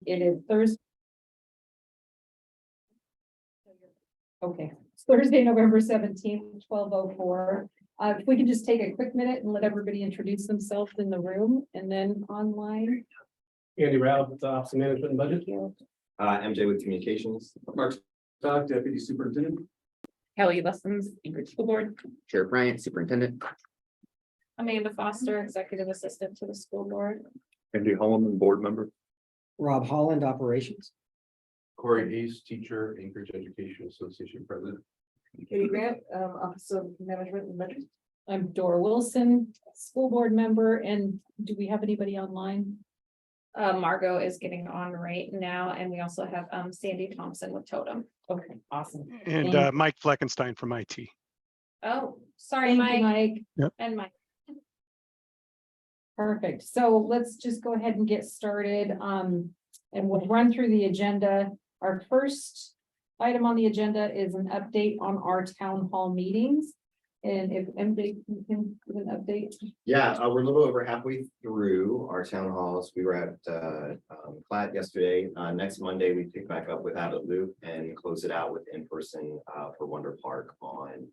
It is Thursday. Okay, it's Thursday, November 17th, 12:04. If we could just take a quick minute and let everybody introduce themselves in the room and then online. Andy Rao with the Office of Management and Budget. MJ with Communications. Mark Stock, Deputy Superintendent. Kelly Lessons, Anchorage School Board. Sheriff Bryant, Superintendent. Amanda Foster, Executive Assistant to the School Board. Andy Holloman, board member. Rob Holland, Operations. Corey East, teacher, Anchorage Education Association president. Katie Grant, Office of Management and Budget. I'm Dora Wilson, school board member, and do we have anybody online? Margot is getting on right now, and we also have Sandy Thompson with Totem. Okay, awesome. And Thank- Mike Fleckenstein from IT. Oh, sorry, Thank you, Mike. Mike. And Mike. Perfect. So let's just go ahead and get started. And we'll run through the agenda. Our first item on the agenda is an update on our town hall meetings. And if MJ can give an update. Yeah, we're a little over halfway through our town halls. We were at Platt yesterday. Next Monday, we pick back up with Abbott Loop and close it out with in-person for Wonder Park on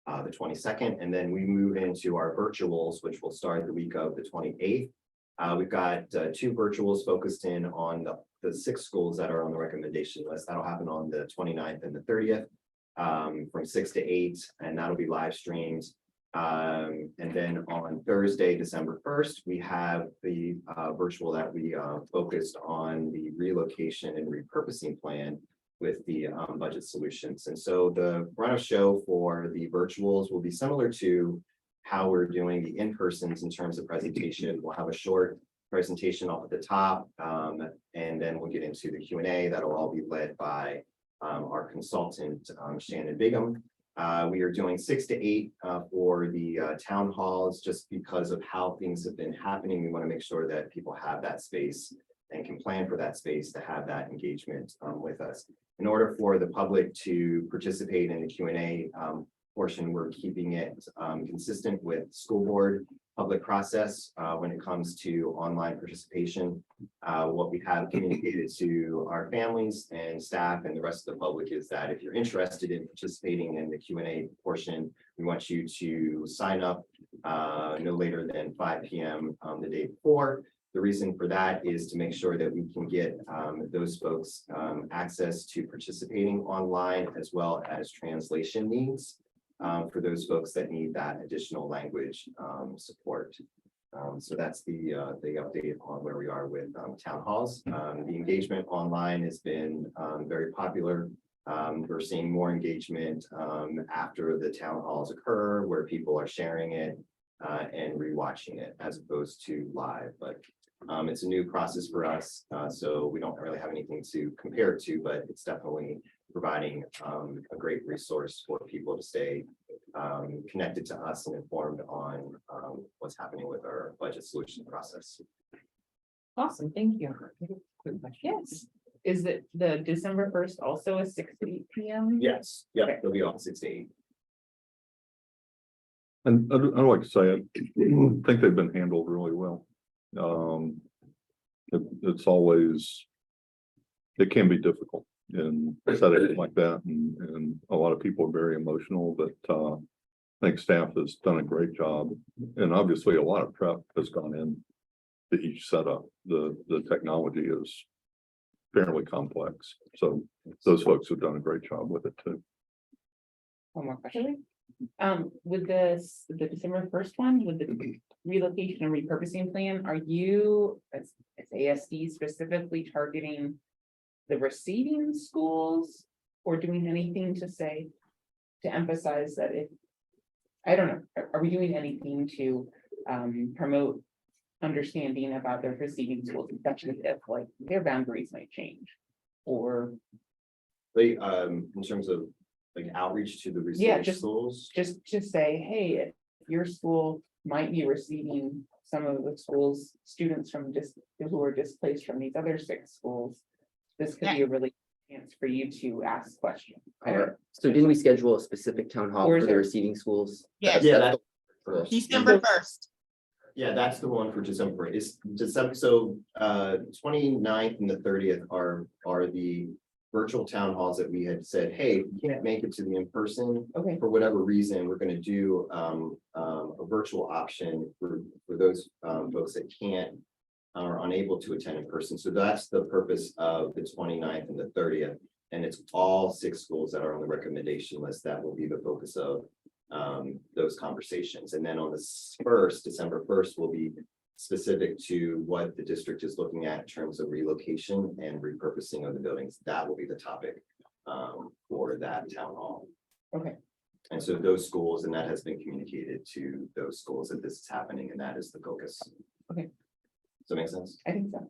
the 22nd. And then we move into our virtuals, which will start the week of the 28th. We've got 2 virtuals focused in on the 6 schools that are on the recommendation list. That'll happen on the 29th and the 30th. From 6 to 8, and that'll be live streamed. And then on Thursday, December 1st, we have the virtual that we focused on the relocation and repurposing plan with the budget solutions. And so the run of show for the virtuals will be similar to how we're doing the in-persons in terms of presentation. We'll have a short presentation off at the top, and then we'll get into the Q&A. That'll all be led by our consultant, Shannon Bigham. We are doing 6 to 8 for the town halls, just because of how things have been happening. We want to make sure that people have that space and can plan for that space to have that engagement with us. In order for the public to participate in the Q&A portion, we're keeping it consistent with school board public process when it comes to online participation. What we have communicated to our families and staff and the rest of the public is that if you're interested in participating in the Q&A portion, we want you to sign up no later than 5 p.m. The day before. The reason for that is to make sure that we can get those folks access to participating online, as well as translation needs. For those folks that need that additional language support. So that's the update on where we are with town halls. The engagement online has been very popular. We're seeing more engagement after the town halls occur, where people are sharing it and rewatching it as opposed to live. But it's a new process for us, so we don't really have anything to compare it to, but it's definitely providing a great resource for people to stay connected to us and informed on what's happening with our budget solution process. Awesome, thank you. Quick question. Yes. Is it the December 1st also a 6 to 8 p.m.? Yes, yeah, Okay. they'll be on 6 to 8. And I'd like to say, I think they've been handled really well. It's always, it can be difficult in settings like that, and a lot of people are very emotional, but I think staff has done a great job, and obviously a lot of prep has gone in to each setup. The technology is fairly complex, so those folks have done a great job with it too. One more question. With this, the December 1st one, with the relocation and repurposing plan, are you as ASD specifically targeting the receiving schools, or doing anything to say, to emphasize that if, I don't know, are we doing anything to promote understanding about their receiving schools, especially if like their boundaries might change? Or They in terms of like outreach to the Yeah, receiving just- schools. just to say, hey, your school might be receiving some of the schools, students from who are displaced from these other 6 schools. This could be a really chance for you to ask questions. So didn't we schedule a specific town hall Or for is the it- receiving schools? Yes. Yeah, That's- December 1st. Yeah, that's the one for December. It's December, so 29th and the 30th are the virtual town halls that we had said, hey, we can't make it to the in-person. Okay. For whatever reason, we're gonna do a virtual option for those folks that can't are unable to attend in person. So that's the purpose of the 29th and the 30th. And it's all 6 schools that are on the recommendation list that will be the focus of those conversations. And then on the first, December 1st, will be specific to what the district is looking at in terms of relocation and repurposing of the buildings. That will be the topic for that town hall. Okay. And so those schools, and that has been communicated to those schools that this is happening, and that is the focus. Okay. Does that make sense? I think so.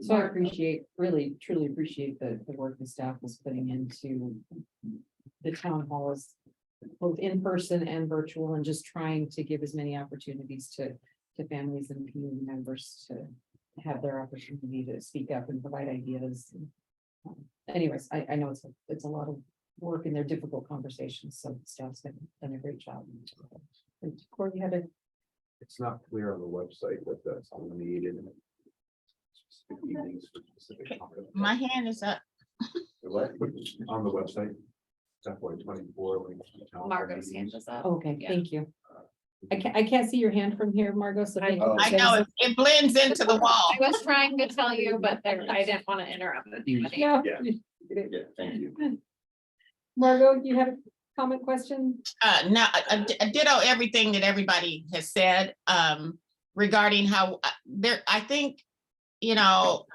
So I appreciate, really, truly appreciate the work the staff was putting into the town halls, both in person and virtual, and just trying to give as many opportunities to families and community members to have their opportunity to speak up and provide ideas. Anyways, I know it's a lot of work and they're difficult conversations, so staff's done a great job. And Corey, you had a It's not clear on the website what that's on the need and specific evenings for specific. My hand is up. What? On the website. FY24. Margot's hand is up. Okay, Yeah. thank you. I can't see your hand from here, Margot, so. thank you. I know it blends into the wall. I was trying to tell you, but I didn't want to interrupt anybody. Yeah. Yeah. Yeah, thank you. Margot, you have a comment, question? No, I ditto everything that everybody has said regarding how there, I think, you know,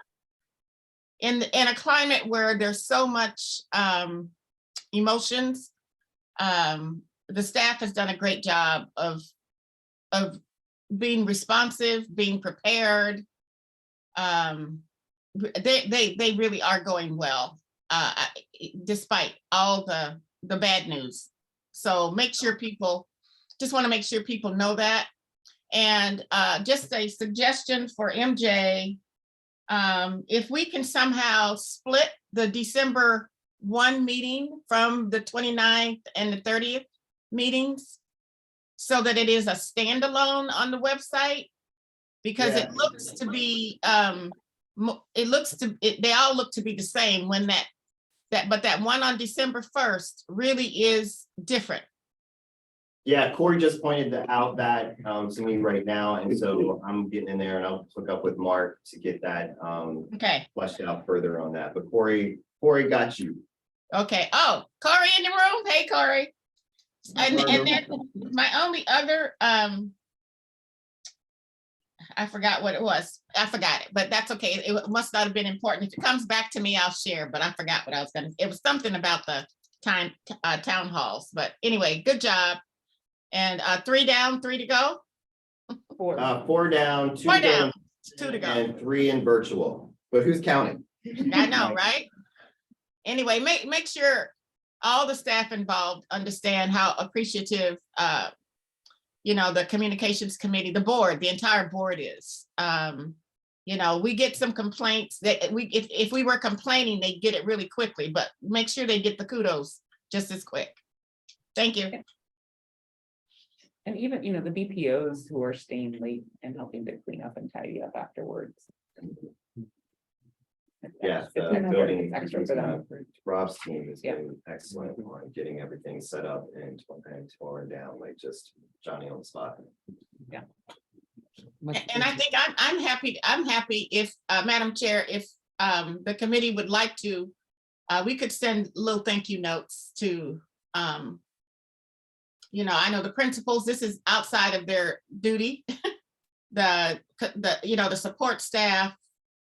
in a climate where there's so much emotions, the staff has done a great job of being responsive, being prepared. They really are going well, despite all the bad news. So make sure people, just want to make sure people know that. And just a suggestion for MJ, if we can somehow split the December 1 meeting from the 29th and the 30th meetings so that it is a standalone on the website, because Yeah. it looks to be, they all look to be the same when but that one on December 1st really is different. Yeah, Corey just pointed out that to me right now, and so I'm getting in there and I'll hook up with Mark to get that Okay, fleshed out further on that. But Corey got you. okay. Oh, Corey in the room. Hey, Corey. And then my only other, I forgot what it was. I forgot it, but that's okay. It must not have been important. If it comes back to me, I'll share, but I forgot what I was gonna, it was something about the town halls, but anyway, good job. And 3 down, 3 to go. 4. 4 down, 2 4 to go, down, 2 to go. and 3 in virtual. But who's counting? I know, right? Anyway, make sure all the staff involved understand how appreciative, you know, the communications committee, the board, the entire board is. You know, we get some complaints that if we were complaining, they get it really quickly, but make sure they get the kudos just as quick. Thank you. And even, you know, the BPOs who are staying late and helping to clean up and tidy up afterwards. Yeah, It's the extra- building, it's extra for them. Rob's team has Yeah. been excellent on getting everything set up and torn down, like just Johnny on the spot. And I think I'm happy if, Madam Chair, if the committee would like to, we could send little thank you notes to, you know, I know the principals, this is outside of their duty. The you know, the support staff,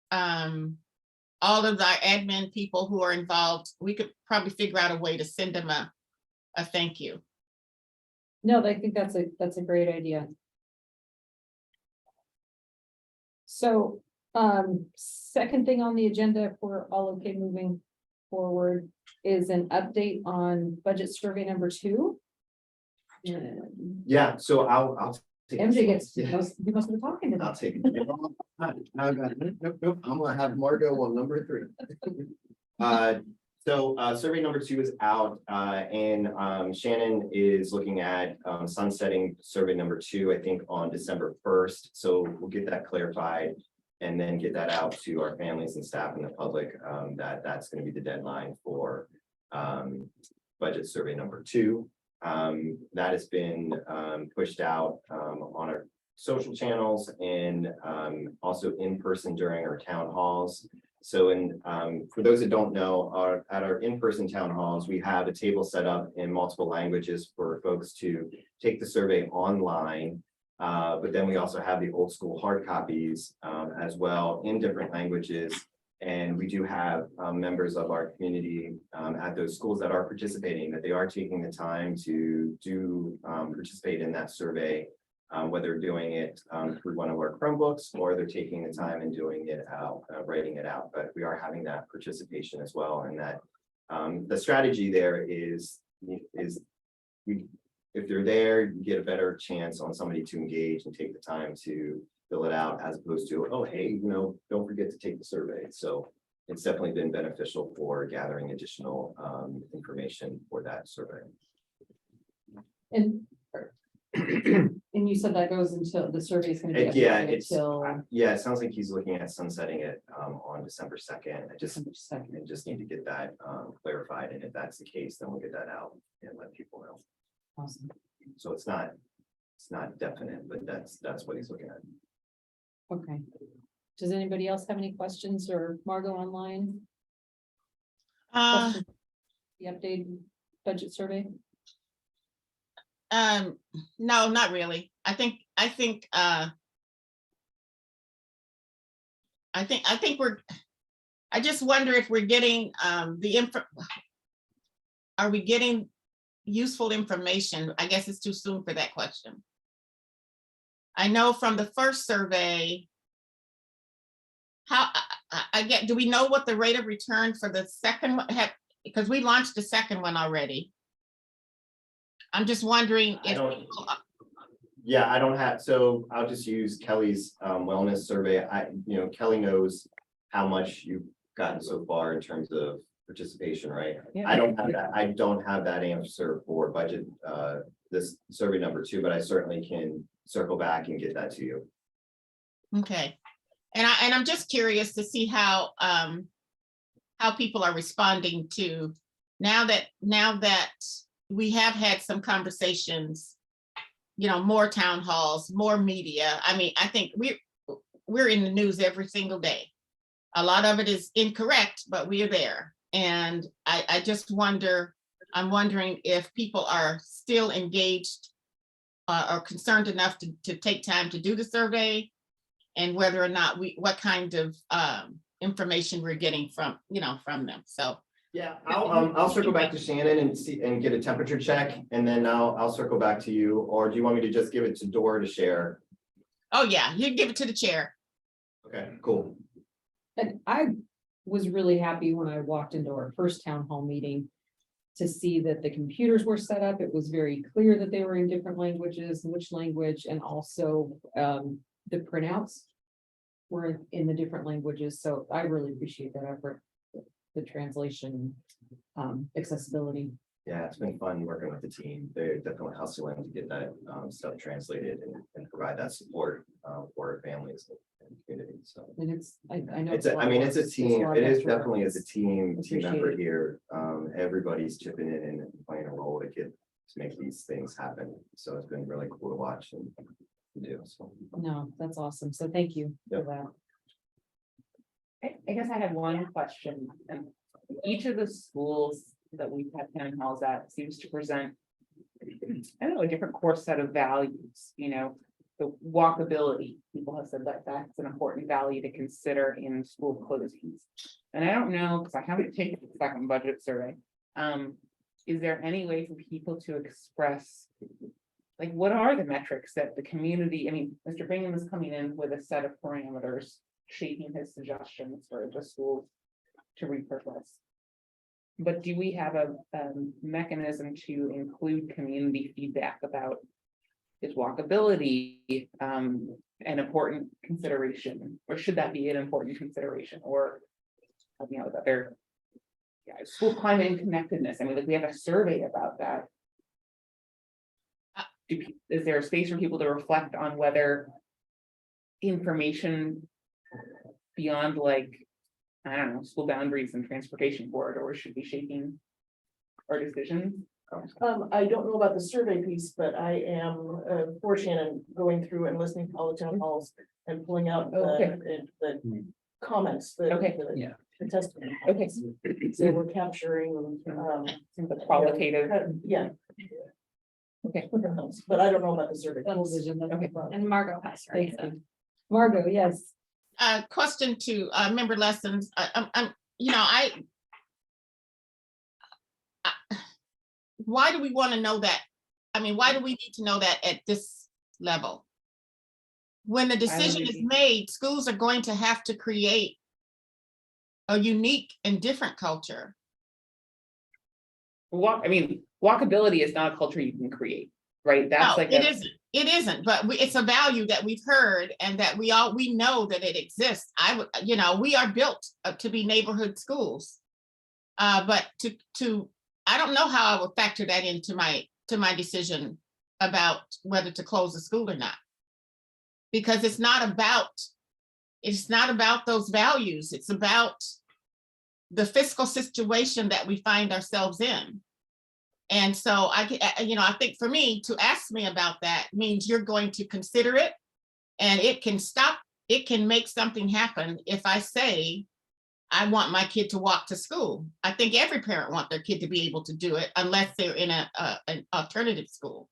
all of our admin people who are involved, we could probably figure out a way to send them a thank you. No, I think that's a great idea. So, second thing on the agenda, if we're all okay moving forward, is an update on budget survey number 2. Yeah, so I'll take this MJ one. gets, Yeah. he must be talking to I'll them. take it. Nope. I'm gonna have Margot on number 3. So survey number 2 is out and Shannon is looking at sunsetting survey number 2, I think on December 1st. So we'll get that clarified and then get that out to our families and staff and the public that's going to be the deadline for budget survey number 2. That has been pushed out on our social channels and also in person during our town halls. So for those that don't know, at our in-person town halls, we have a table set up in multiple languages for folks to take the survey online. But then we also have the old school hard copies as well in different languages. And we do have members of our community at those schools that are participating, that they are taking the time to participate in that survey. Whether doing it through one of our Chromebooks or they're taking the time and doing it out, writing it out, but we are having that participation as well. And that the strategy there is if they're there, you get a better chance on somebody to engage and take the time to fill it out as opposed to, oh, hey, don't forget to take the survey. So it's definitely been beneficial for gathering additional information for that survey. And you said that goes until the survey is gonna be. Until Yeah, it sounds like he's looking at sunsetting it on December 2nd. I December 2nd. just need to get that clarified. And if that's the case, then we'll get that out and let people know. Awesome. So it's not definite, but that's what he's looking at. Okay. Does anybody else have any questions or Margot online? Questions? The updated budget survey? No, not really. I think I just wonder if we're getting are we getting useful information? I guess it's too soon for that question. I know from the first survey, do we know what the rate of return for the second one had? Because we launched the second one already. I'm just wondering if. I don't have, so I'll just use Kelly's wellness survey. Kelly knows how much you've gotten so far in terms of participation, right? Yeah. I don't have that answer for budget, this survey number 2, but I certainly can circle back and get that to you. Okay, and I'm just curious to see how people are responding to now that we have had some conversations, more town halls, more media. I mean, I think we're in the news every single day. A lot of it is incorrect, but we are there. And I just I'm wondering if people are still engaged or concerned enough to take time to do the survey, and whether or not what kind of information we're getting from them. So. Yeah, I'll circle back to Shannon and get a temperature check, and then I'll circle back to you. Or do you want me to just give it to Dora to share? Oh yeah, you can give it to the chair. Okay, cool. And I was really happy when I walked into our first town hall meeting to see that the computers were set up. It was very clear that they were in different languages, which language, and also the printouts were in the different languages. So I really appreciate that effort, the translation, accessibility. Yeah, it's been fun working with the team. They're definitely hustling to get that stuff translated and provide that support for our families and community. So. And I know. It's a team. It is definitely as a team member Appreciate it. here. Everybody's chipping in and playing a role to make these things happen. So it's been really cool to watch and do. So. No, that's awesome. So thank you for that. I guess I have one question. And each of the schools that we've had town halls at seems to present, I don't know, a different core set of values. The walkability. People have said that that's an important value to consider in school closings. And I don't know, because I haven't taken the second budget survey. Is there any way for people to express, like, what are the metrics that the community, Mr. Bingham is coming in with a set of parameters, shaping his suggestions for the schools to repurpose. But do we have a mechanism to include community feedback about is walkability an important consideration, or should that be an important consideration, or other school climate and connectedness. I mean, like, we have a survey about that. Is there a space for people to reflect on whether information beyond, like, I don't know, school boundaries and transportation corridors should be shaping our decisions? I don't know about the survey piece, but I am fortunate in going through and listening to all the town halls and pulling out Okay. the comments, the. Okay. the- Yeah. The testimony. Okay. So we're capturing, The qualitative. yeah. Okay. But I don't know about the survey. Okay. And Margot has her. Thank you. Margot, yes. Question to member lessons. Why do we want to know that? I mean, why do we need to know that at this level? When the decision is made, schools are going to have to create a unique and different culture. Walkability is not a culture you can create, right? That's No, like it isn't, but it's a value that we've heard and that we know that it exists. We are built to be neighborhood schools. But I don't know how I would factor that into my decision about whether to close the school or not. Because it's not about those values. It's about the fiscal situation that we find ourselves in. And so I think for me to ask me about that means you're going to consider it, and it can make something happen if I say, I want my kid to walk to school. I think every parent wants their kid to be able to do it unless they're in an alternative school.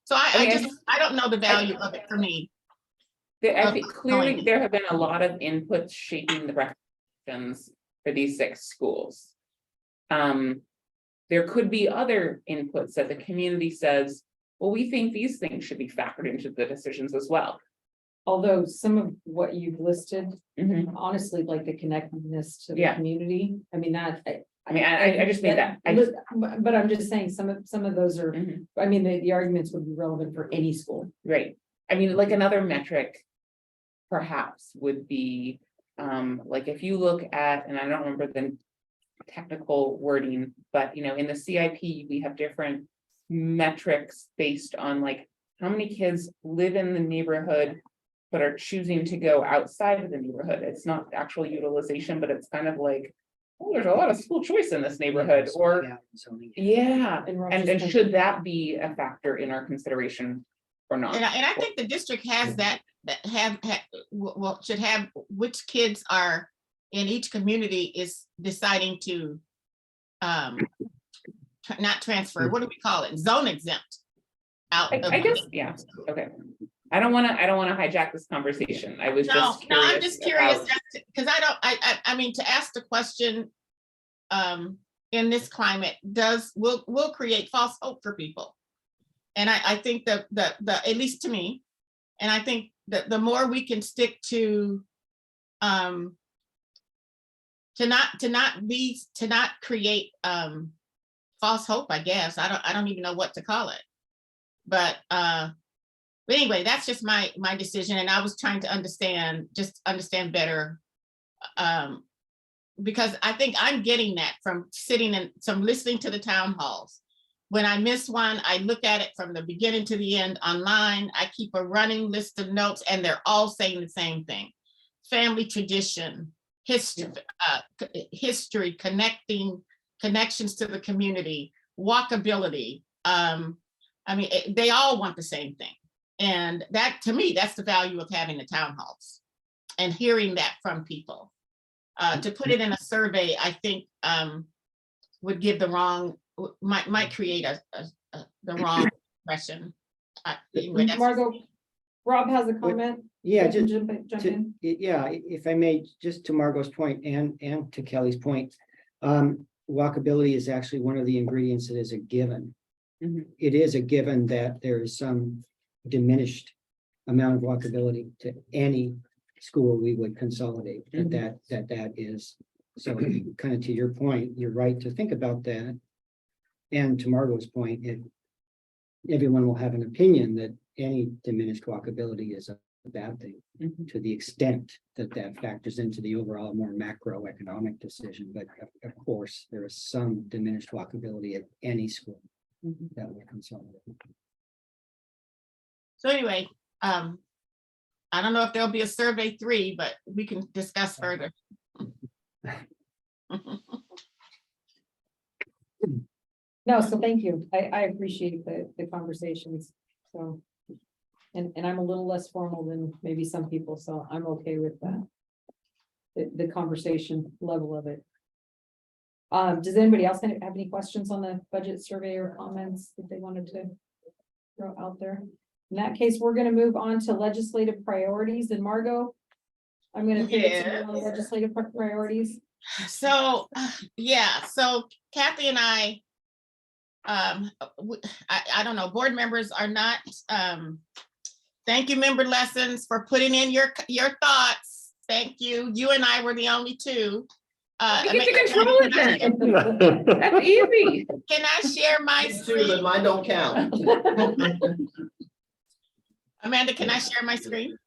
So I don't know the value of it for me. I think clearly there have been a lot of inputs shaping the recommendations for these 6 schools. There could be other inputs that the community says, well, we think these things should be factored into the decisions as well. Although some of what you've listed, Mhm. honestly, like the connectedness to the Yeah. community, I mean, that. I just made that. But I'm just saying, some of those are, Mhm. I mean, the arguments would be relevant for any school. Right. I mean, like another metric perhaps would be, like if you look at, and I don't remember the technical wording, but in the CIP, we have different metrics based on like how many kids live in the neighborhood but are choosing to go outside of the neighborhood. It's not actual utilization, but it's kind of like, oh, there's a lot of school choice in this neighborhood, or yeah. And should that be a factor in our consideration or not? And I think the district has that should have which kids are in each community is deciding to not transfer. What do we call it? Zone exempt. I guess, yeah, okay. I don't want to hijack this conversation. I was just curious. No, I'm just curious because I mean, to ask the question in this climate will create false hope for people. And I think that at least to me, and I think that the more we can stick to not create false hope, I guess. I don't even know what to call it. But anyway, that's just my decision. And I was trying to understand better. Because I think I'm getting that from listening to the town halls. When I miss one, I look at it from the beginning to the end online. I keep a running list of notes and they're all saying the same thing. Family tradition, history, connections to the community, walkability. I mean, they all want the same thing. And that, to me, that's the value of having the town halls and hearing that from people. To put it in a survey, I think would give might create the wrong impression. Anyway, Margot, Rob has a comment. Yeah, You can just jump in. if I may, just to Margot's point and to Kelly's point, walkability is actually one of the ingredients that is a given. Mhm. It is a given that there is some diminished amount of walkability to any school we would consolidate. That is, so kind of to your point, you're right to think about that. And to Margot's point, everyone will have an opinion that any diminished walkability is a a bad thing Mhm. to the extent that that factors into the overall more macroeconomic decision. But of course, there is some diminished walkability at any school Mhm. that will consolidate. So anyway, I don't know if there'll be a survey 3, but we can discuss further. No, so thank you. I appreciate the conversations, so. And I'm a little less formal than maybe some people, so I'm okay with that. The conversation level of it. Does anybody else have any questions on the budget survey or comments that they wanted to throw out there? In that case, we're gonna move on to legislative priorities, and Margot, I'm gonna pivot to you on legislative priorities. So, yeah, so Kathy and I don't know, board members are not, thank you, member lessons, for putting in your thoughts. Thank you. You and I were the only two. We get to control it then. That's easy. Can I share my But screen? mine don't count. Amanda, can I share my screen?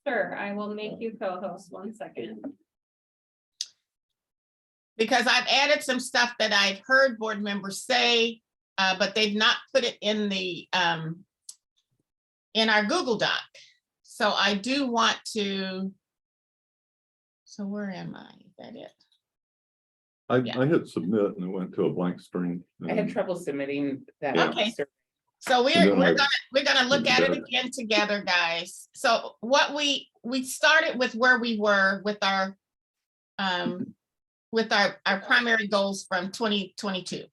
Sure, I will make you co-host 1 second. Because I've added some stuff that I've heard board members say, but they've not put it in the in our Google Doc. So I do want to. So where am I? Is that it? I hit submit and it went to a blank screen. I had trouble submitting that. Okay. So And then we're gonna look at it Better. again together, guys. So what we started with where we were with our primary goals from 2022.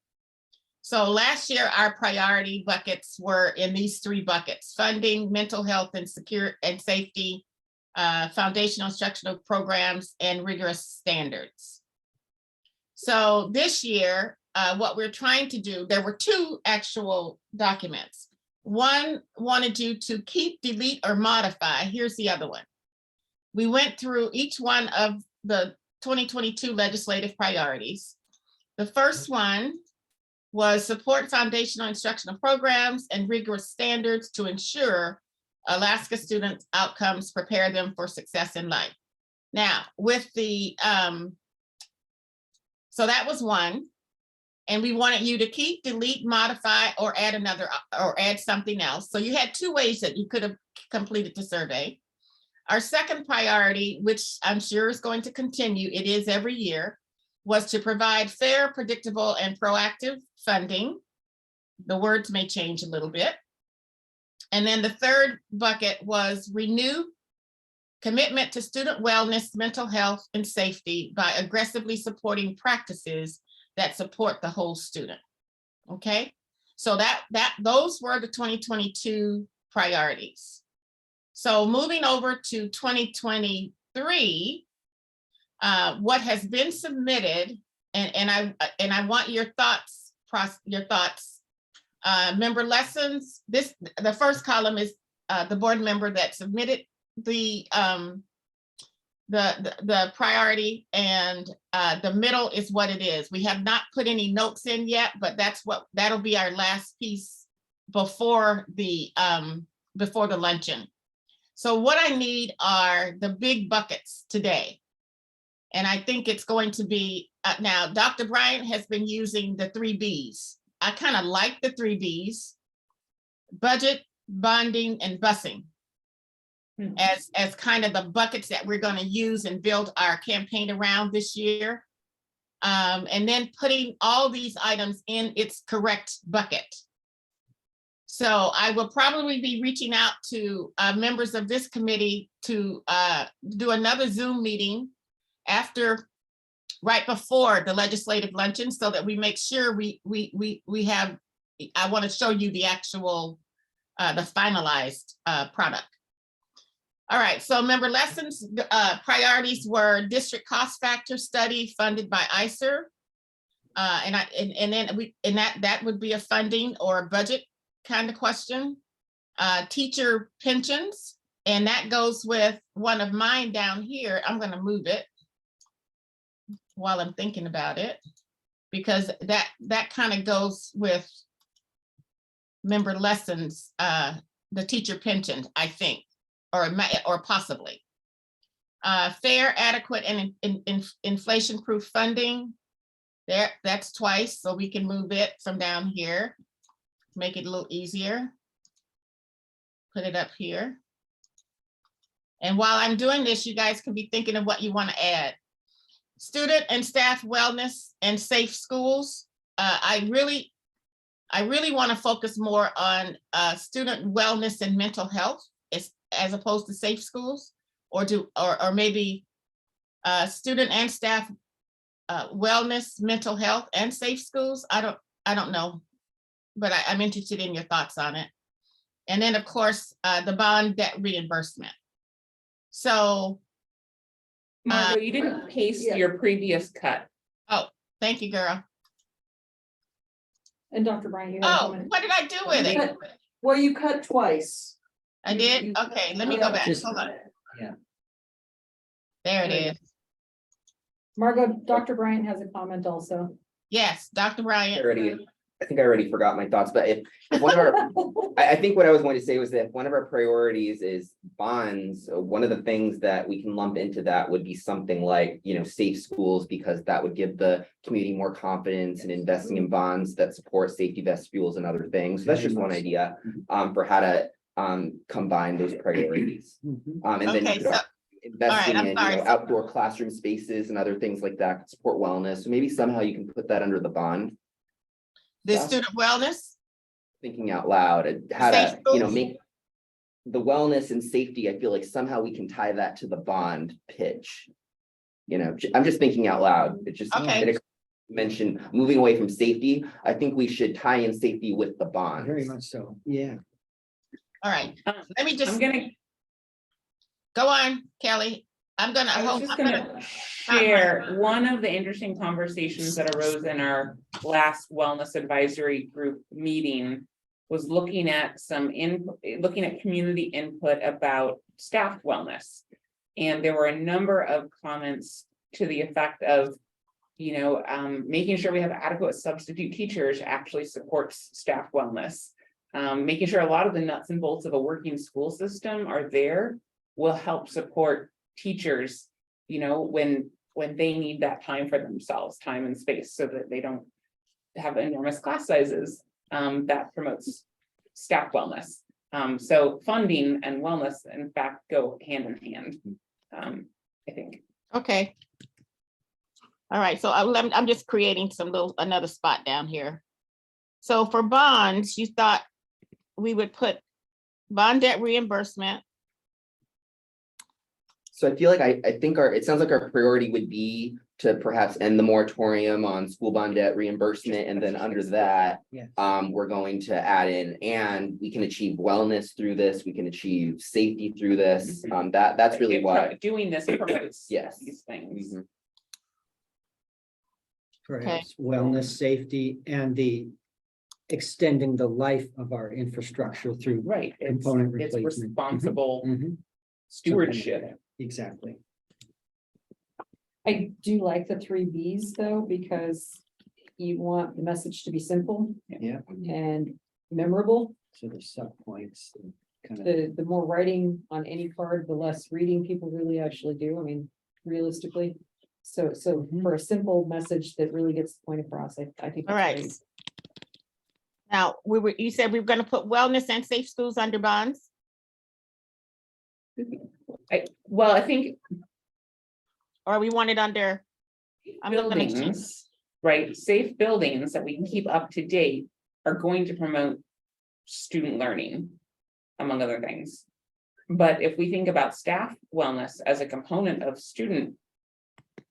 So last year, our priority buckets were in these 3 buckets: funding, mental health and secure and safety, foundational instructional programs, and rigorous standards. So this year, what we're trying to do, there were 2 actual documents. One wanted you to keep, delete, or modify. Here's the other one. We went through each one of the 2022 legislative priorities. The first one was support foundational instructional programs and rigorous standards to ensure Alaska students' outcomes, prepare them for success in life. Now, with the, so that was one. And we wanted you to keep, delete, modify, or add another, or add something else. So you had 2 ways that you could have completed the survey. Our second priority, which I'm sure is going to continue, it is every year, was to provide fair, predictable, and proactive funding. The words may change a little bit. And then the third bucket was renew commitment to student wellness, mental health, and safety by aggressively supporting practices that support the whole student. Okay, so those were the 2022 priorities. So moving over to 2023, what has been submitted, and I want your thoughts, member lessons. The first column is the board member that submitted the priority, and the middle is what it is. We have not put any notes in yet, but that'll be our last piece before the luncheon. So what I need are the big buckets today. And I think it's going to be, now Dr. Bryant has been using the 3 Bs. I kind of like the 3 Bs: budget, bonding, and busing, as kind of the buckets that we're going to use and build our campaign around this year. And then putting all these items in its correct bucket. So I will probably be reaching out to members of this committee to do another Zoom meeting right before the legislative luncheon, so that we make sure we have, I want to show you the actual, the finalized product. All right, so member lessons, priorities were district cost factor study funded by ICER. And then that would be a funding or a budget kind of question. Teacher pensions, and that goes with one of mine down here. I'm going to move it while I'm thinking about it, because that kind of goes with member lessons, the teacher pension, I think. or possibly. Fair, adequate, and inflation-proof funding. There, that's twice, so we can move it from down here. Make it a little easier. Put it up here. And while I'm doing this, you guys can be thinking of what you want to add. Student and staff wellness and safe schools. I really want to focus more on student wellness and mental health as opposed to safe schools, or maybe student and staff wellness, mental health, and safe schools. I don't know, but I'm interested in your thoughts on it. And then, of course, the bond debt reimbursement. So. Margo, you didn't paste yeah. your previous cut. Oh, thank you, girl. And Dr. Bryant, you have a Oh, comment? what did I do with it? Well, you cut twice. I did? Okay, let me go back. Just- Hold on. yeah. There it is. Margo, Dr. Bryant has a comment also. Yes, Dr. Bryant. I think I already forgot my thoughts, but if one of our, I think what I was going to say was that one of our priorities is bonds. One of the things that we can lump into that would be something like, safe schools, because that would give the community more confidence in investing in bonds that support safety vestibules and other things. So that's just one idea for how to combine those priorities. Mhm. And then Okay, you could so- investing I'm in, sorry. outdoor classroom spaces and other things like that could support wellness. So maybe somehow you can put that under the bond. The Yeah. student wellness. Thinking out loud and how Safe to, schools? make the wellness and safety, I feel like somehow we can tie that to the bond pitch. I'm just thinking out loud. It just Okay. it mentioned moving away from safety. I think we should tie in safety with the bond. Very much so, yeah. All right, Um, let me just I'm gonna, go on, Kelly. I'm gonna I was hold. just I'm gonna share one of the interesting conversations that arose in our last wellness advisory group meeting. Was looking at community input about staff wellness. And there were a number of comments to the effect of, making sure we have adequate substitute teachers actually supports staff wellness. Making sure a lot of the nuts and bolts of a working school system are there will help support teachers, when they need that time for themselves, time and space, so that they don't have enormous class sizes. That promotes staff wellness. So funding and wellness, in fact, go hand in hand. I think. Okay. All right, so I'm just creating another spot down here. So for bonds, you thought we would put bond debt reimbursement. So I feel like I think it sounds like our priority would be to perhaps end the moratorium on school bond debt reimbursement, and then under that, Yeah. we're going to add in, and we can achieve wellness through this, we can achieve safety through this. That's really It- what. doing this promotes Yes. these things. Mhm. Perhaps wellness, safety, and the extending the life of our infrastructure through. Right, it's Component replacement. responsible Mhm. stewardship. Exactly. I do like the 3 Bs though, because you want the message to be simple Yeah. and memorable. So the sub points, kind of. The more writing on any card, the less reading people really actually do. I mean, realistically. So for a simple message that really gets the point across, I think. All that's right. great. Now, you said we were gonna put wellness and safe schools under bonds? I think Or we want it under? I'm looking at you. buildings, right, safe buildings that we can keep up to date are going to promote student learning, among other things. But if we think about staff wellness as a component of student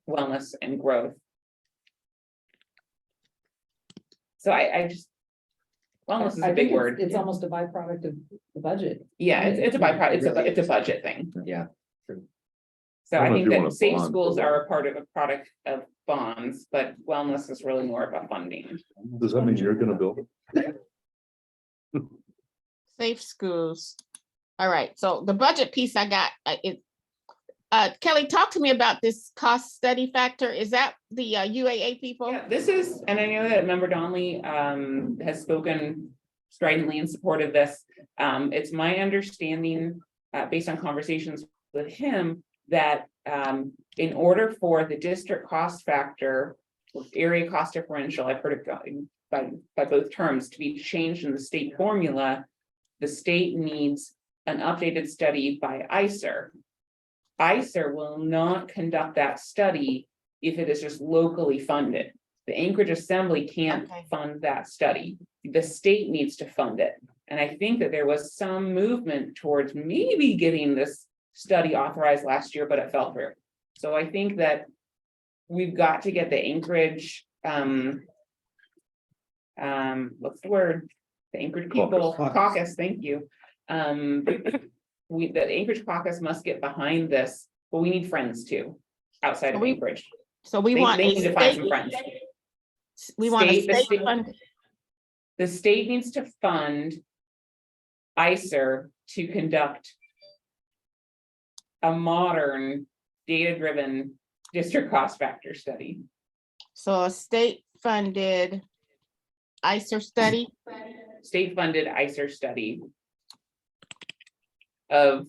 wellness and growth. So I just, wellness is I a big think word. It's almost a byproduct of the budget. Yeah, it's a byproduct, it's a budget thing. Yeah. So I I don't know think if you that want a safe bond schools for are a part of a product of bonds, but wellness is really more about funding. Does that mean you're gonna build it? Safe schools. All right, so the budget piece I got, Kelly, talk to me about this cost study factor. Is that the UAA people? Yeah, this is, and I know that Member Donnelly has spoken stridently in support of this. It's my understanding based on conversations with him, that in order for the district cost factor, area cost differential, I've heard it going by both terms, to be changed in the state formula, the state needs an updated study by ICER. ICER will not conduct that study if it is just locally funded. The Anchorage Assembly can't Okay. fund that study. The state needs to fund it. And I think that there was some movement towards maybe getting this study authorized last year, but it fell through. So I think that we've got to get the Anchorage, what's the word? The Anchorage people Caucus. caucus, thank you. The Anchorage caucus must get behind this, but we need friends too, outside of Anchorage. So we They want they a need to find some state, friends. we want a State- the state state- fund. The state needs to fund ICER to conduct a modern, data-driven district cost factor study. So a state funded ICER study. State-funded ICER study of,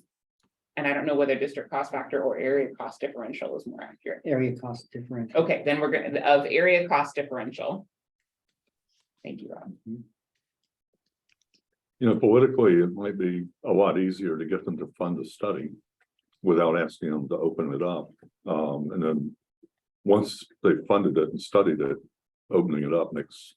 and I don't know whether district cost factor or area cost differential is more accurate. Area cost differential. Okay, then we're gonna, of area cost differential. Thank you, Rob. You know, politically, it might be a lot easier to get them to fund a study without asking them to open it up. And then once they funded it and studied it, opening it up makes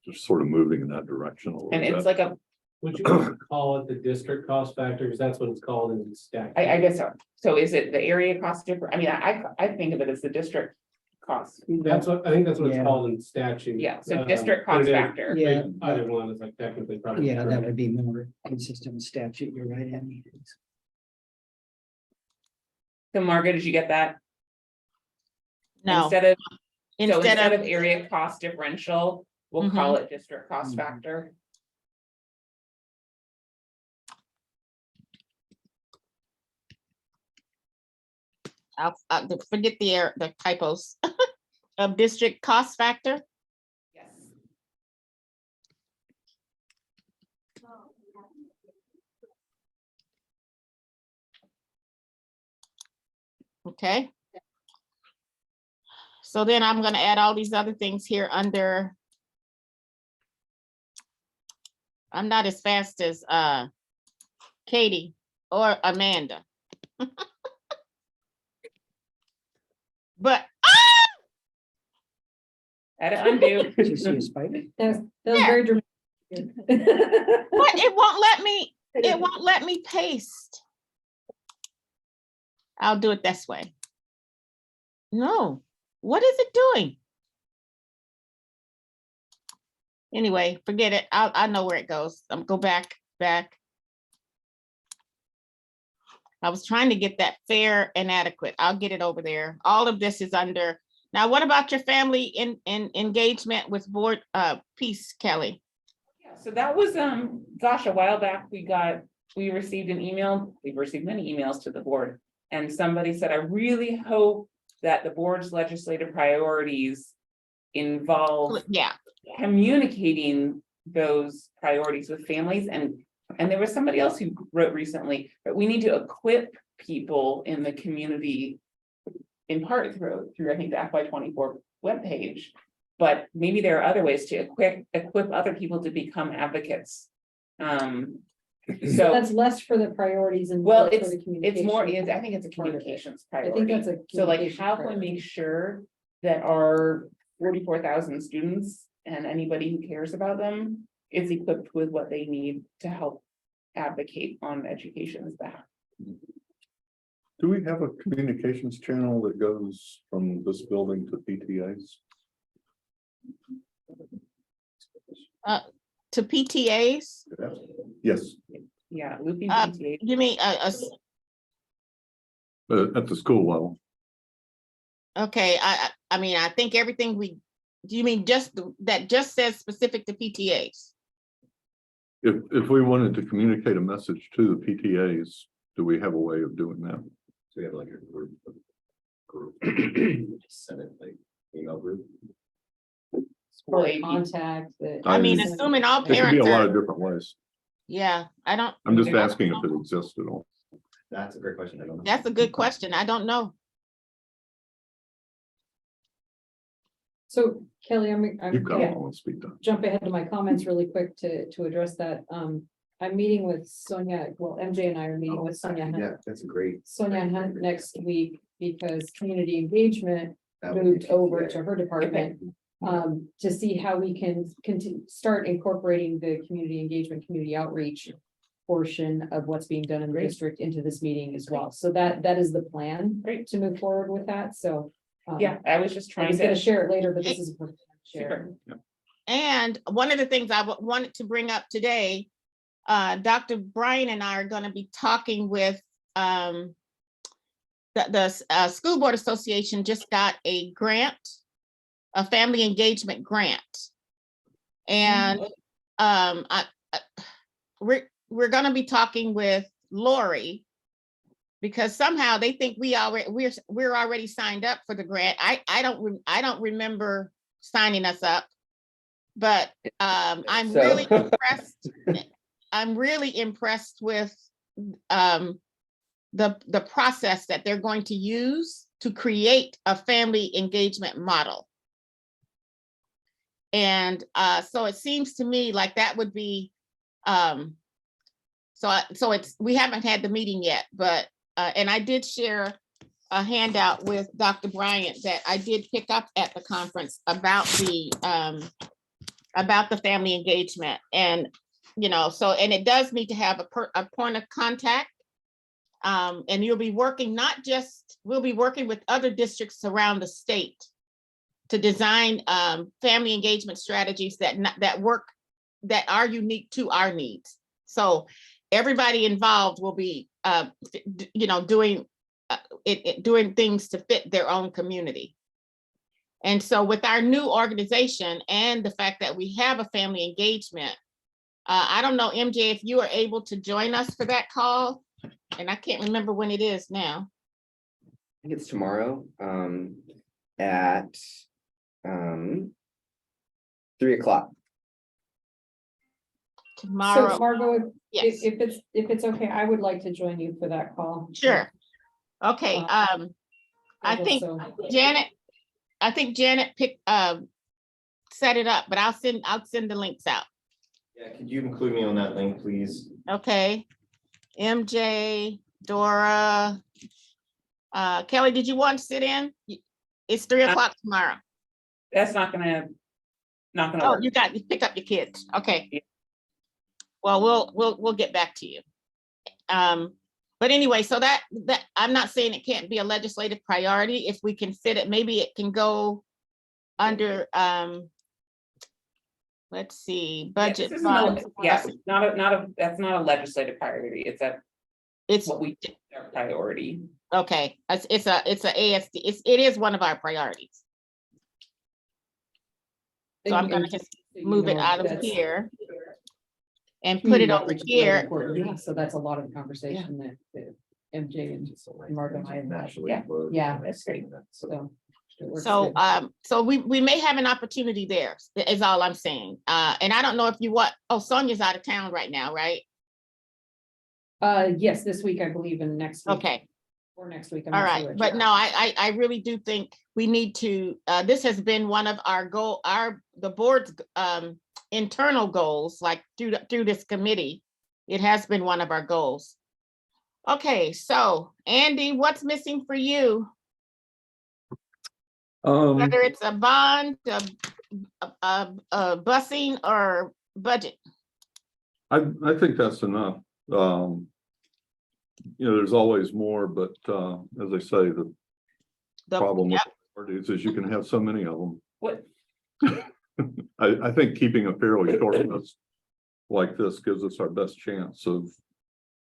just sort of moving in that direction a little And it's bit. like a, Would you want to call it the district cost factor? Because that's what it's called in the statute. I guess so. So is it the area cost different? I mean, I think of it as the district cost. That's what, I think that's what it's Yeah. called in statute. Yeah, so district But cost it is- factor. Yeah. Either one is like technically probably. Yeah, that correct. would be more consistent with statute. You're right, Andy. So Margaret, did you get that? No, Instead of, so instead instead of, of area cost differential, we'll call it district cost Mhm. factor. I'll forget the typos of district cost factor. Yes. Okay. So then I'm gonna add all these other things here under. I'm not as fast as Katie or Amanda. But Add it undo. Did you see a spider? That was Yeah. very dramatic. what, it won't let me paste. I'll do it this way. No, what is it doing? Anyway, forget it. I know where it goes. Go back. I was trying to get that fair and adequate. I'll get it over there. All of this is under. Now, what about your family in engagement with board peace, Kelly? Yeah, so that was, gosh, a while back, we received an email, we've received many emails to the board. And somebody said, I really hope that the board's legislative priorities involve Yeah, communicating those priorities with families. And there was somebody else who wrote recently, that we need to equip people in the community in part through I think the FY24 webpage. But maybe there are other ways to equip other people to become advocates. So So, that's less for the priorities and. well, more for it's the communication. more, I think it's a communications I think priority. that's a. So like, communication how can we priority. make sure that our 44,000 students and anybody who cares about them is equipped with what they need to help advocate on education's behalf? Do we have a communications channel that goes from this building to PTAs? to PTAs? Yes, Yeah, looping Uh, PTA. You mean, at the school level. okay, I mean, I think everything do you mean that just says specific to PTAs? If we wanted to communicate a message to the PTAs, do we have a way of doing that? So we have like a group. Just send it like email group. Or Or contact that. I mean, I- assuming all It could be a parents lot are, of different ways. Yeah, I don't. I'm just asking if it exists at all. That's a great question. I don't know. That's a good question. I don't know. So Kelly, I'm You kind gonna of want to speak to. jump ahead to my comments really quick to address that. I'm meeting with Sonia, well, MJ and I are meeting with Sonia Hunt. Yeah, that's a great. Sonia Hunt next week because community engagement that would moved be- over yeah. to her department. To see how we can start incorporating the community engagement, community outreach portion of what's being done in the district into this meeting as well. So that is the plan Great. to move forward with that. So. Yeah, I was just I trying was gonna to. share it later, but this is a perfect time to share. Super. And one of the things I wanted to bring up today, Dr. Brian and I are going to be talking with the School Board Association just got a grant, a family engagement grant. And we're going to be talking with Lori because somehow they think we're already signed up for the grant. I don't remember signing us up, but I'm So- really impressed. I'm really impressed with the process that they're going to use to create a family engagement model. And so it seems to me like that would be we haven't had the meeting yet, but and I did share a handout with Dr. Bryant that I did pick up at the conference about the family engagement. And so it does need to have a point of contact. And you'll be working we'll be working with other districts around the state to design family engagement strategies that work, that are unique to our needs. So everybody involved will be, doing things to fit their own community. And so with our new organization and the fact that we have a family engagement, I don't know, MJ, if you are able to join us for that call, and I can't remember when it is now. I think it's tomorrow, at 3:00. Tomorrow. So Margot, Yes, if it's okay, I would like to join you for that call. sure. Okay, I think So- Janet set it up, but I'll send the links out. Yeah, could you include me on that link, please? Okay. MJ, Dora. Kelly, did you want to sit in? It's 3:00 tomorrow. That's not gonna Oh, work. you pick up your kids. Okay. Well, we'll get back to you. But anyway, so that I'm not saying it can't be a legislative priority. If we can fit it, maybe it can go under, let's see, budget. This isn't that's not a legislative priority. It's What we did, our priority. okay. It's a ASD. It is one of our priorities. So I'm gonna just move it out of here and put it over here. Yeah, so that's a lot of conversation that MJ and Margot and I have had. Naturally Yeah. flowed. Yeah. That's great. So. it works So, good. we may have an opportunity there, is all I'm saying. And I don't know if Sonia's out of town right now, right? Yes, this week, I believe, and next week. Okay, Or next week. I'm all not right. sure which. But no, I really do think we need to, this has been one of our the board's internal goals, like through this committee. It has been one of our goals. Okay, so Andy, what's missing for you? Whether it's a bond, a busing, or budget? I think that's enough. There's always more, but as I say, the problem with priorities is you can have so many of them. What? I think keeping a fairly short list like this gives us our best chance of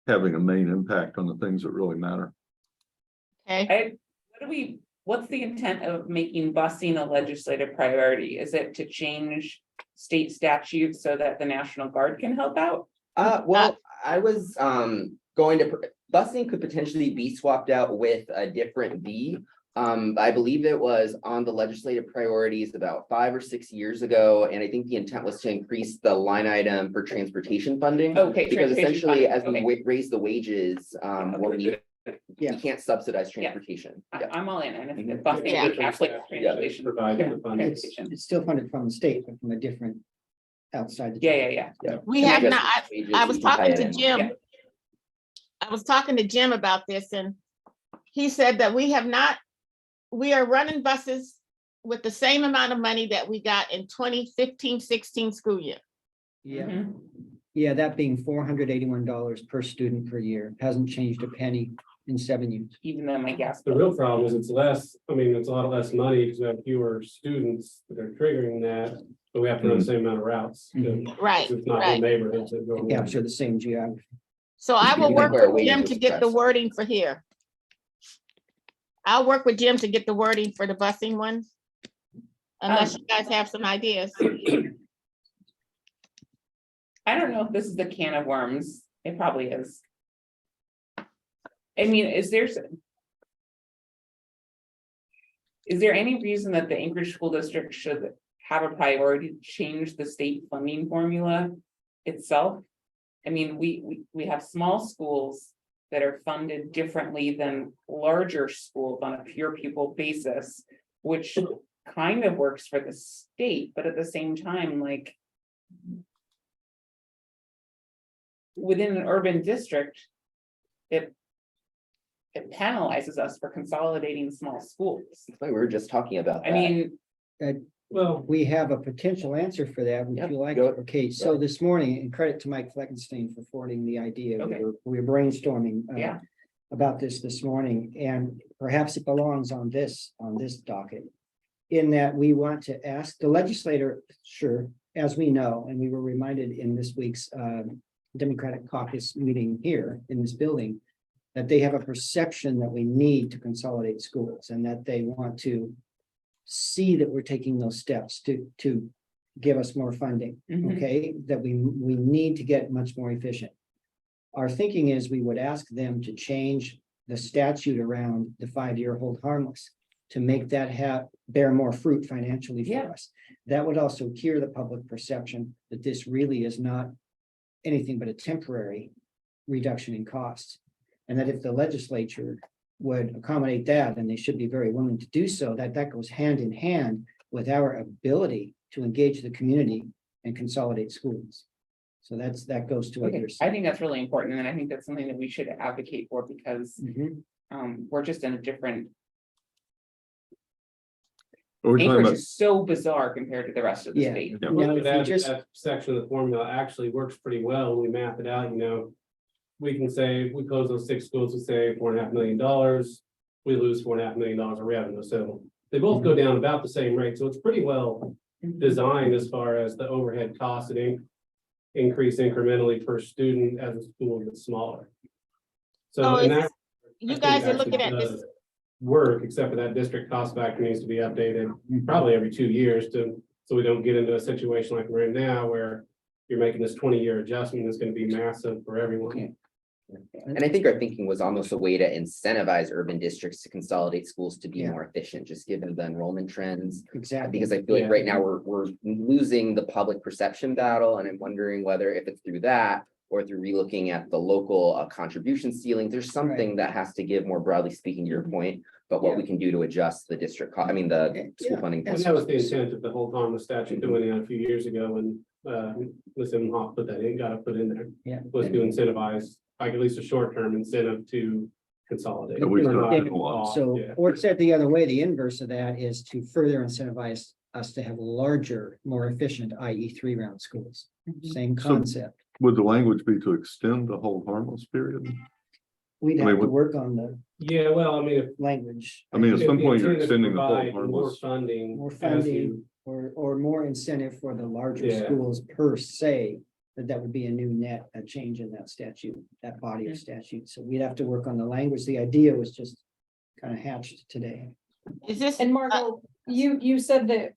having a main impact on the things that really matter. Okay, What's the intent of making busing a legislative priority? Is it to change state statutes so that the National Guard can help out? Well, I was busing could potentially be swapped out with a different B, I believe it was on the legislative priorities about 5 or 6 years ago, and I think the intent was to increase the line item for transportation funding. Okay. Because transportation essentially, fund, as we okay. raise the wages, we Yeah. can't subsidize transportation. Yeah. I'm all in, and I think that busing Yeah. would Catholic translation. Provide the funding. It's still funded from the state, but from a different outside. the Yeah. We And have just not, wages, I was you can tie talking it to in. Jim. Yeah. I was talking to Jim about this and he said that we are running buses with the same amount of money that we got in 2015-16 school year. Yeah, Mhm. yeah, that being $481 per student per year, hasn't changed a penny in 7 years. Even though my gas. The real problem is it's less, I mean, it's a lot less money because we have fewer students that are triggering that, but we have to run the same amount of routes. Mhm. Right, It's not right. in neighborhoods that go. To capture the same geography. So I will You work think where with Jim wages to was get the pressed. wording for here. I'll work with Jim to get the wording for the busing one. Unless you guys have some ideas. I don't know if this is a can of worms. It probably is. I mean, is there any reason that the Anchorage School District should have a priority to change the state funding formula itself? I mean, we have small schools that are funded differently than larger schools on a pure pupil basis, which kind of works for the state, but at the same time, like, within an urban district, it penalizes us for consolidating small schools. That's why we were just talking about I that. mean, Well, We have a potential answer for that, if Yep, you like. go- Okay, so this morning, and credit to Mike Fleckenstein for forwarding the idea. Okay. We were brainstorming. Yeah. About this morning, and perhaps it belongs on this docket. In that we want to ask the legislator, sure, as we know, and we were reminded in this week's Democratic caucus meeting here in this building, that they have a perception that we need to consolidate schools and that they want to see that we're taking those steps to give us more funding, Mhm. okay, that we need to get much more efficient. Our thinking is we would ask them to change the statute around the 5-year hold harmless to make that bear more fruit financially for Yeah. us. That would also cure the public perception that this really is not anything but a temporary reduction in costs. And that if the legislature would accommodate that, and they should be very willing to do so, that goes hand in hand with our ability to engage the community and consolidate schools. So that goes to okay, others. I think that's really important, and I think that's something that we should advocate for because Mhm. we're just in a different. We're talking Anchorage about, is so bizarre compared to the rest of the Yeah. state. Yeah. Now, if you that, just, that section of the formula actually works pretty well when we map it out, you know. We can say, if we close those 6 schools, we say $4.5 million, we lose $4.5 million of revenue, so they both go down about the same rate, so it's pretty well designed as far as the overhead cost and increase incrementally per student as the school gets smaller. So, Oh, and is that. You I think guys are actually looking at this, does Work, except for that district cost factor needs to be updated Mhm. probably every 2 years so we don't get into a situation like we're in now where you're making this 20-year adjustment that's gonna be massive for everyone. And I think our thinking was almost a way to incentivize urban districts to consolidate schools to be Yeah. more efficient, just given the enrollment trends. exactly. Because I feel like Yeah. right now we're losing the public perception battle, and I'm wondering whether if it's through that or through relooking at the local contribution ceiling, there's something that has to give, more broadly speaking to your point, but what we can do to adjust the district, the school Yeah. funding. And that was the intent of the whole harmless statute that went in a few years ago when Ms. Imhoff put that in, got it put in there. Yeah. Was to incentivize, like at least a short-term incentive to consolidate. Yeah, we Or not started at a lot. cost, So, yeah. or said the other way, the inverse of that is to further incentivize us to have larger, more efficient, i.e. 3-round schools. Same So- concept. would the language be to extend the hold harmless period? We'd I mean, have to what- work on the Yeah, well, I mean, if. language. I mean, at if some the point, you're intent is to extending the hold provide More harmless. funding. More as funding. you- Or more incentive for the larger Yeah. schools per se, that would be a new a change in that statute, that body of statute. So we'd have to work on the language. The idea was just kind of hatched today. is this, And Margot, you said that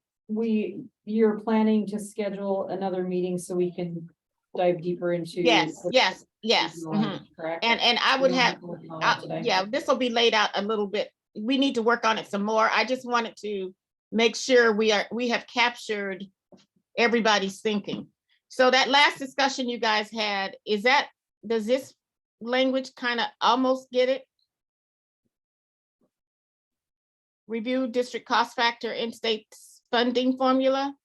you're planning to schedule another meeting so we can dive deeper into. yes, mhm. mhm. Correct. And I would We don't have, to look at all that today. yeah, this will be laid out a little bit we need to work on it some more. I just wanted to make sure we have captured everybody's thinking. So that last discussion you guys had, does this language kind of almost get it? Review district cost factor in state funding formula?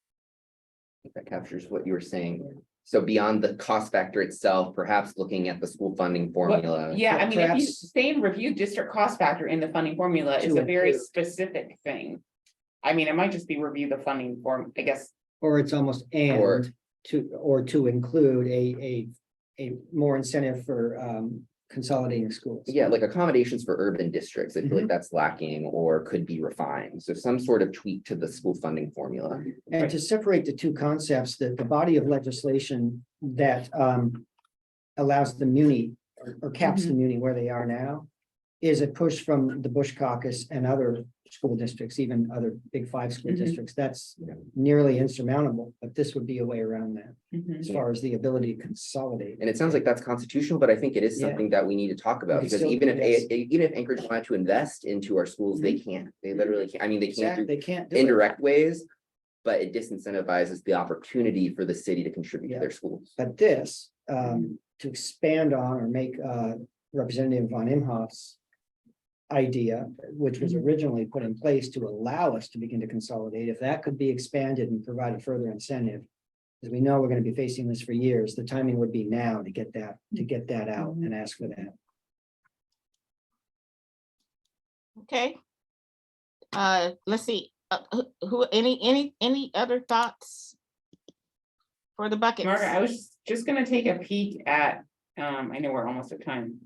That captures what you were saying. So beyond the cost factor itself, perhaps looking at the school funding formula. Yeah, I mean, if you Perhaps- say review district cost factor in the funding formula is To a very include. specific thing. I mean, it might just be review the funding form, I guess. Or it's almost Or- to include a more incentive for consolidating schools. Yeah, like accommodations for urban districts, I feel like that's lacking or could be refined. So some sort of tweak to the school funding formula. And to separate the two concepts, that the body of legislation that allows the muni or caps the muni where they are now is a push from the Bush Caucus and other school districts, even other big five school districts. That's nearly insurmountable, but this would be a way around that as far as the ability to consolidate. And it sounds like that's constitutional, but I think it is Yeah. something that we need to talk about, We because still even do, yes. even if Anchorage wanted to invest into our schools, they can't. They literally can't. I mean, they can't Exactly, through they can't do it. indirect ways, but it disincentivizes the opportunity for the city to contribute Yeah. to their schools. But this, to expand on or make Representative von Imhoff's idea, which was originally put in place to allow us to begin to consolidate, if that could be expanded and provide a further incentive, because we know we're going to be facing this for years, the timing would be now to get that out and ask for that. Okay. Let's see, any other thoughts for the buckets? Margaret, I was just gonna take a peek at, I know we're almost at time.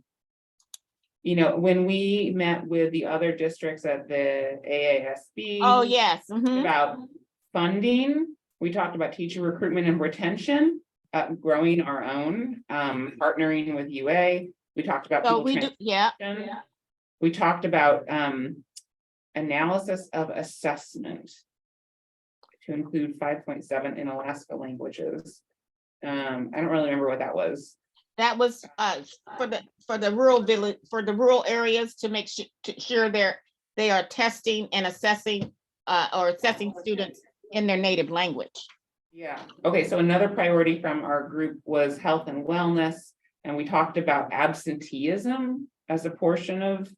You know, when we met with the other districts at the AASB. Oh, yes. Mhm. About funding, we talked about teacher recruitment and retention, growing our own, partnering with UA. We talked about. So people we do, yeah. transition. We talked about analysis of assessment to include 5.7 in Alaska languages. I don't really remember what that was. That was for the rural village, for the rural areas to make sure they are testing and assessing or assessing students in their native language. Yeah, okay, so another priority from our group was health and wellness, and we talked about absenteeism as a portion of,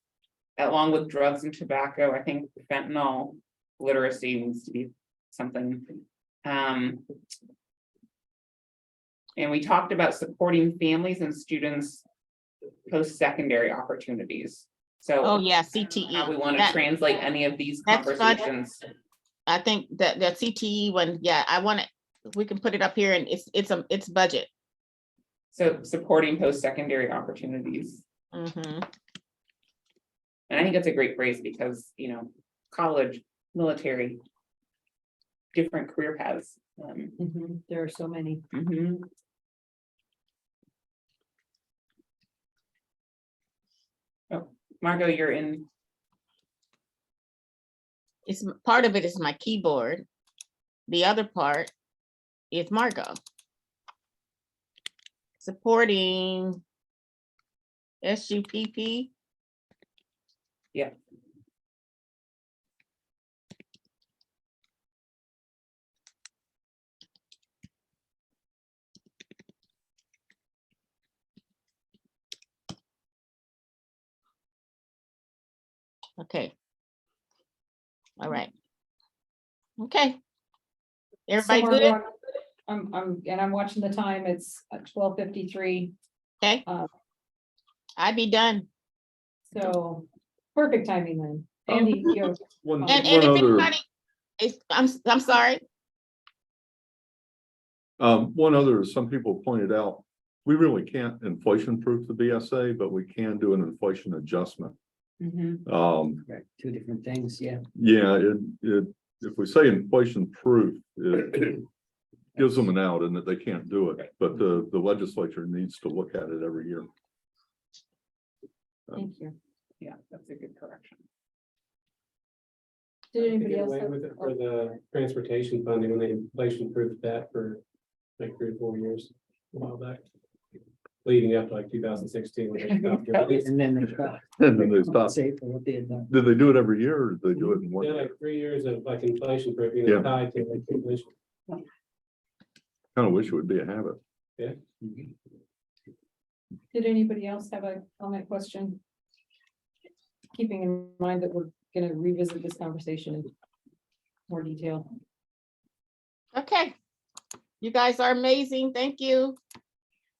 along with drugs and tobacco. I think fentanyl literacy needs to be something. And we talked about supporting families and students post-secondary opportunities. So. Oh, yeah, CTE. How we want to That- translate any of these That's fun. conversations. I think that the CTE one, yeah, I want it, we can put it up here and it's budget. So supporting post-secondary opportunities. Mhm. And I think that's a great phrase because, you know, college, military, different career paths. There are so many. Mhm. Oh, Margot, you're in. Part of it is my keyboard. The other part is Margot. Supporting SUPP. Yeah. Okay. All right. Okay. Everybody So, good? Margot, I'm watching the time. It's 12:53. Okay. I'd be done. So perfect timing then. Andy, you. One And if other, anybody, I'm sorry. one other, some people pointed out, we really can't inflation proof the BSA, but we can do an inflation adjustment. Right, two different things, yeah. Yeah, if we say inflation proof, it gives them an out and that they can't do it, but the legislature needs to look at it every year. Thank you. Yeah, that's a good correction. Did To anybody get else? away have- with it for the transportation funding when they inflation proofed that for like 3 or 4 years, a while back. leading up to like 2016. when they stopped doing it. And then they got. And then they stop. Say for what they had done. Did they do it every year or did they do it in one Yeah, year? like 3 years of like inflation proofing, Yeah. tied to like inflation. Kind of wish it would be a habit. Did anybody else have a comment, question? Keeping in mind that we're gonna revisit this conversation in more detail. Okay. You guys are amazing. Thank you.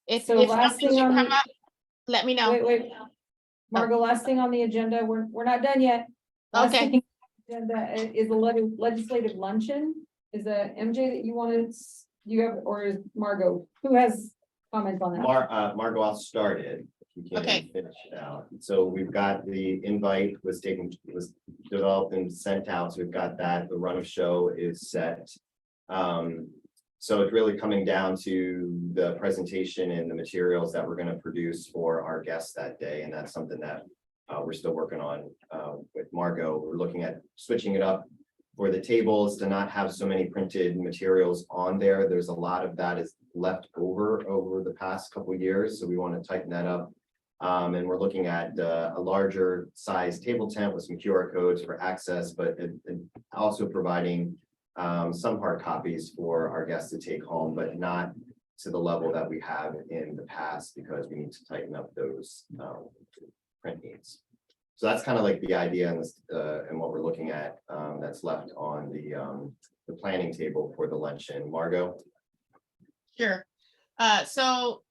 If So if last something thing should on come the- up, let me know. Wait, Margot, last thing on the agenda, we're not done yet. Last Okay. thing on the agenda is the legislative luncheon. Is that MJ that you wanted, you have, or is Margot, who has comments on that? Margot, I'll start it. If you Okay. can finish it out. So we've got the invite was developed and sent out. So we've got that. The run of show is set. So it's really coming down to the presentation and the materials that we're going to produce for our guests that day. And that's something that we're still working on with Margot. We're looking at switching it up for the tables to not have so many printed materials on there. There's a lot of that is left over the past couple of years. So we want to tighten that up. And we're looking at a larger size table tent with some QR codes for access, but also providing some hard copies for our guests to take home, but not to the level that we have in the past because we need to tighten up those print needs. So that's kind of like the idea and this, and what we're looking at that's left on the planning table for the luncheon. Margot? Sure. So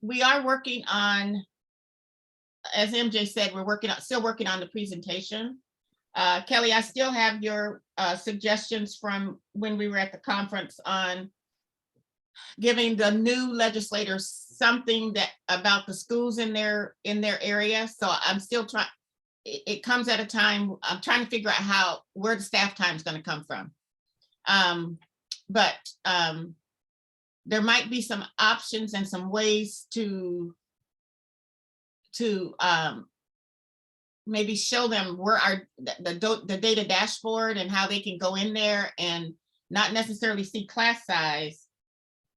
we are working on, as MJ said, still working on the presentation. Kelly, I still have your suggestions from when we were at the conference on giving the new legislators something that about the schools in their area. So I'm still trying, it comes at a time, I'm trying to figure out where the staff time is going to come from. But there might be some options and some ways to maybe show them where the data dashboard and how they can go in there and not necessarily see class size,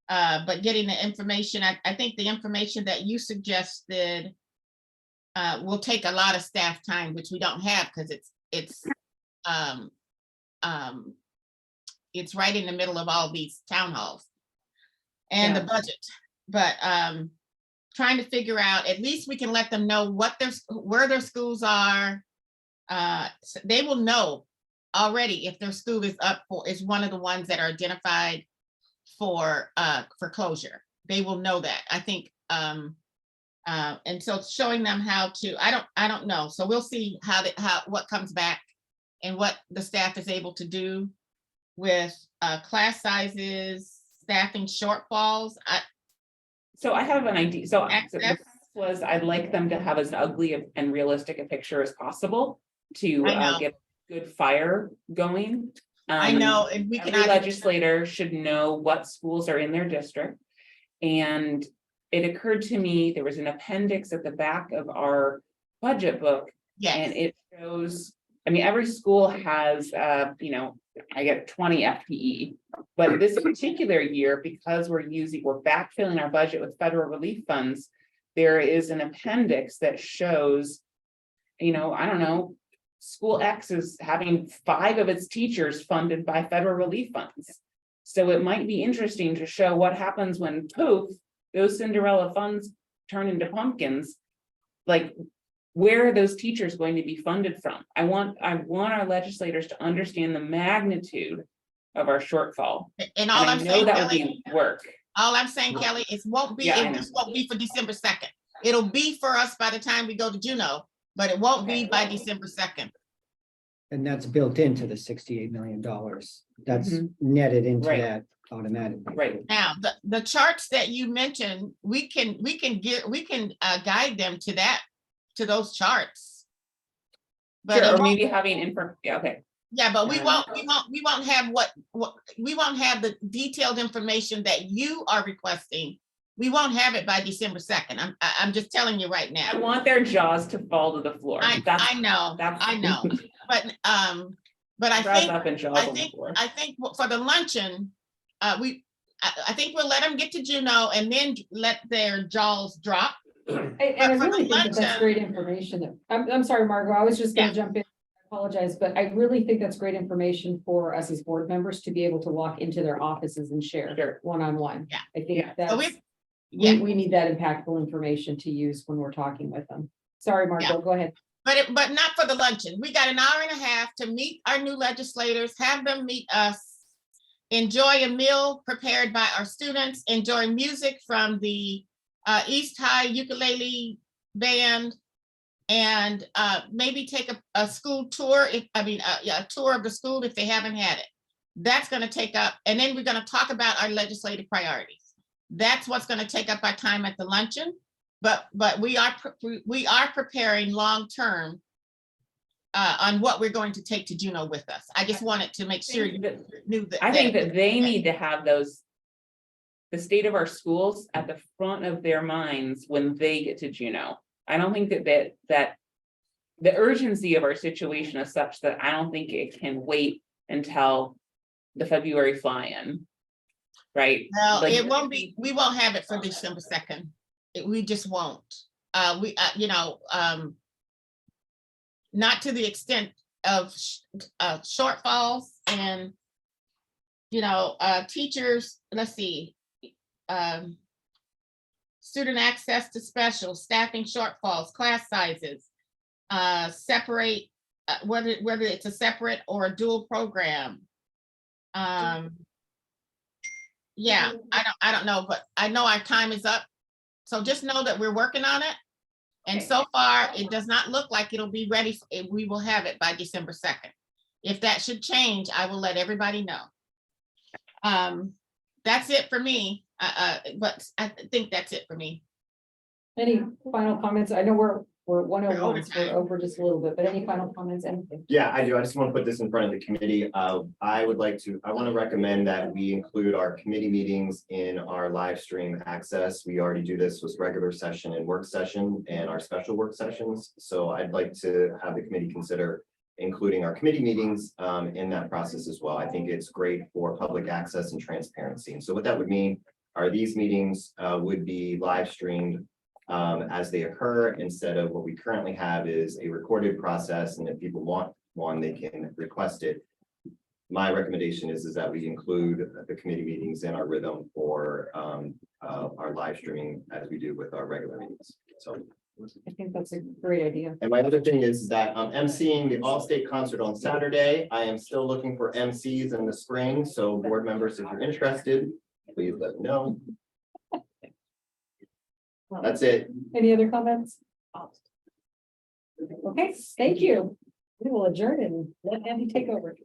but getting the information. I think the information that you suggested will take a lot of staff time, which we don't have because it's right in the middle of all these town halls and the budget. But trying to figure out, at least we can let them know where their schools are. So they will know already if their school is one of the ones that are identified for closure. They will know that, I think. And so showing them how to, I don't know. So we'll see what comes back and what the staff is able to do with class sizes, staffing shortfalls. So I have an idea. So Access. was I'd like them to have as ugly and realistic a picture as possible to I know. get good fire going. I know, and we can. Every legislator should know what schools are in their district. And it occurred to me, there was an appendix at the back of our budget book. Yes. And it shows, I mean, every school has, I get 20 FTE, but this particular year, because we're backfilling our budget with federal relief funds, there is an appendix that shows, I don't know, school X is having 5 of its teachers funded by federal relief funds. So it might be interesting to show what happens when poof, those Cinderella funds turn into pumpkins. Like, where are those teachers going to be funded from? I want our legislators to understand the magnitude of our shortfall. And all I I'm know saying, that would Kelly, be work. all I'm saying, Kelly, it won't be, Yeah, I it know. just won't be for December 2nd. It'll be for us by the time we go to Juneau, but it won't be by December 2nd. And that's built into the $68 million. That's netted into Right. that automatically. Right. Now, the charts that you mentioned, we can guide them to those charts. But Sure, it or won't- maybe having yeah, okay. yeah, but we Yeah. won't have what we won't have the detailed information that you are requesting. We won't have it by December 2nd. I'm just telling you right I now. want their jaws to fall to the floor. I know, but I Jaws think up and jaws on the floor. for the luncheon, I think we'll let them get to Juneau and then let their jaws drop. And I But for really the think that that's luncheon- great information. I'm sorry, Margot, I was just gonna Yeah. jump in. I apologize, but I really think that's great information for us as board members to be able to walk into their offices and share Sure. one-on-one. Yeah. I think So that's, Yeah, we need that impactful information to use when we're talking with them. Sorry, Margot, go ahead. but not for the luncheon. We got an hour and a half to meet our new legislators, have them meet us. Enjoy a meal prepared by our students, enjoy music from the East High Ukulele Band. And maybe take a school tour, a tour of the school if they haven't had it. That's gonna take up, and then we're gonna talk about our legislative priorities. That's what's gonna take up our time at the luncheon. But we are preparing long-term on what we're going to take to Juneau with us. I just wanted to make sure you knew that. I think that they need to have those. The state of our schools at the front of their minds when they get to Juneau. I don't think that the urgency of our situation is such that I don't think it can wait until the February fly-in. Right? No, Like- it won't be, we won't have it for December 2nd. We just won't. Not to the extent of shortfalls and, teachers, let's see. Student access to special, staffing shortfalls, class sizes, separate, whether it's a separate or a dual program. Yeah, I don't know, but I know our time is up. So just know that we're working on it. And so far, it does not look like it'll be ready. We will have it by December 2nd. If that should change, I will let everybody know. That's it for me. But I think that's it for me. Any final comments? I know we're We're 101, over so we're time. over just a little bit, but any final comments, anything? Yeah, I do. I just want to put this in front of the committee. I want to recommend that we include our committee meetings in our live stream access. We already do this with regular session and work session and our special work sessions. So I'd like to have the committee consider including our committee meetings in that process as well. I think it's great for public access and transparency. And so what that would mean are these meetings would be live streamed as they occur, instead of what we currently have is a recorded process, and if people want one, they can request it. My recommendation is that we include the committee meetings in our rhythm for our live streaming as we do with our regular meetings. So, I think that's a great idea. and my other thing is that I'm emceeing the All-State Concert on Saturday. I am still looking for MCs in the spring, so board members, if you're interested, please let me know. That's it. Any other comments? Okay, thank you. We will adjourn and let Andy take over.